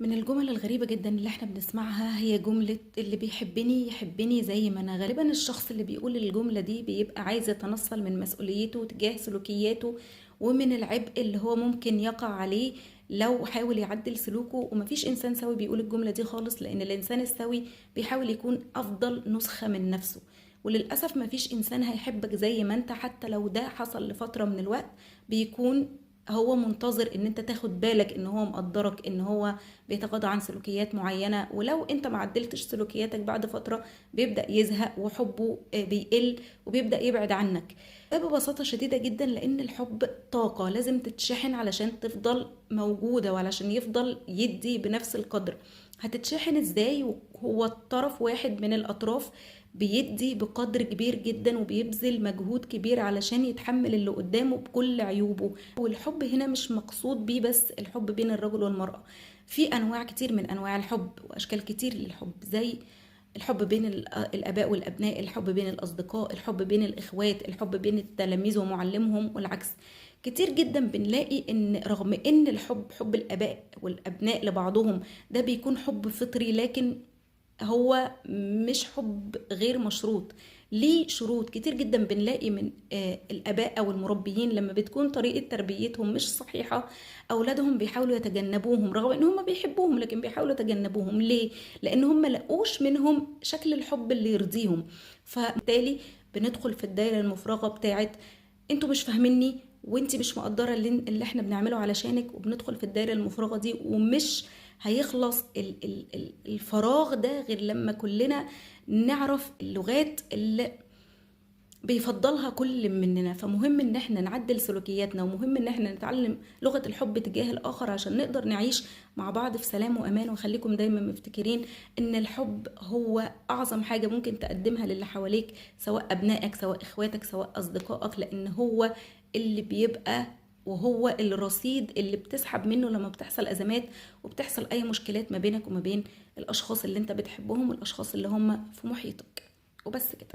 من الجمل الغريبة جدا اللي احنا بنسمعها هي جملة اللي بيحبني يحبني زي ما انا. غالبا الشخص اللي بيقول الجملة دي بيبقى عايز يتنصل من مسؤوليته تجاه سلوكياته ومن العبء اللي هو ممكن يقع عليه لو حاول يعدل سلوكه. ومفيش انسان سوي بيقول الجملة دي خالص، لان الانسان السوي بيحاول يكون افضل نسخة من نفسه. وللأسف مفيش انسان هيحبك زي ما انت، حتى لو ده حصل لفترة من الوقت بيكون هو منتظر ان انت تاخد بالك، ان هو مقدرك، ان هو بيتغاضى عن سلوكيات معينة. ولو انت ما عدلتش سلوكياتك بعد فترة بيبدأ يزهق وحبه بيقل وبيبدأ يبعد عنك. ده ببساطة شديدة جدا، لان الحب طاقة لازم تتشحن علشان تفضل موجودة وعلشان يفضل يدي بنفس القدر. هتتشحن ازاي وهو الطرف واحد من الاطراف بيدي بقدر كبير جدا وبيبذل مجهود كبير علشان يتحمل اللي قدامه بكل عيوبه؟ والحب هنا مش مقصود بيه بس الحب بين الرجل والمرأة، في انواع كتير من انواع الحب واشكال كتير للحب، زي الحب بين الاباء والابناء، الحب بين الاصدقاء، الحب بين الاخوات، الحب بين التلاميذ ومعلمهم والعكس. كتير جدا بنلاقي ان رغم ان حب الاباء والابناء لبعضهم ده بيكون حب فطري، لكن هو مش حب غير مشروط، ليه شروط كتير جدا. بنلاقي من الآباء أو المربيين لما بتكون طريقة تربيتهم مش صحيحة أولادهم بيحاولوا يتجنبوهم، رغم إن هم بيحبوهم لكن بيحاولوا يتجنبوهم. ليه؟ لأن هم لقوش منهم شكل الحب اللي يرضيهم. فبالتالي بندخل في الدايرة المفرغة بتاعت انتوا مش فاهميني وانتي مش مقدرة اللي احنا بنعمله علشانك، وبندخل في الدايرة المفرغة دي. ومش هيخلص الفراغ ده غير لما كلنا نعرف اللغات اللي بيفضلها كل مننا. فمهم ان احنا نعدل سلوكياتنا، ومهم ان احنا نتعلم لغة الحب تجاه الاخر عشان نقدر نعيش مع بعض في سلام وامان. وخليكم دايما مفتكرين ان الحب هو اعظم حاجة ممكن تقدمها للي حواليك، سواء ابنائك سواء اخواتك سواء اصدقائك، لان هو اللي بيبقى وهو الرصيد اللي بتسحب منه لما بتحصل ازمات وبتحصل اي مشكلات ما بينك وما بين الاشخاص اللي انت بتحبهم والاشخاص اللي هم في محيطك. وبس كده.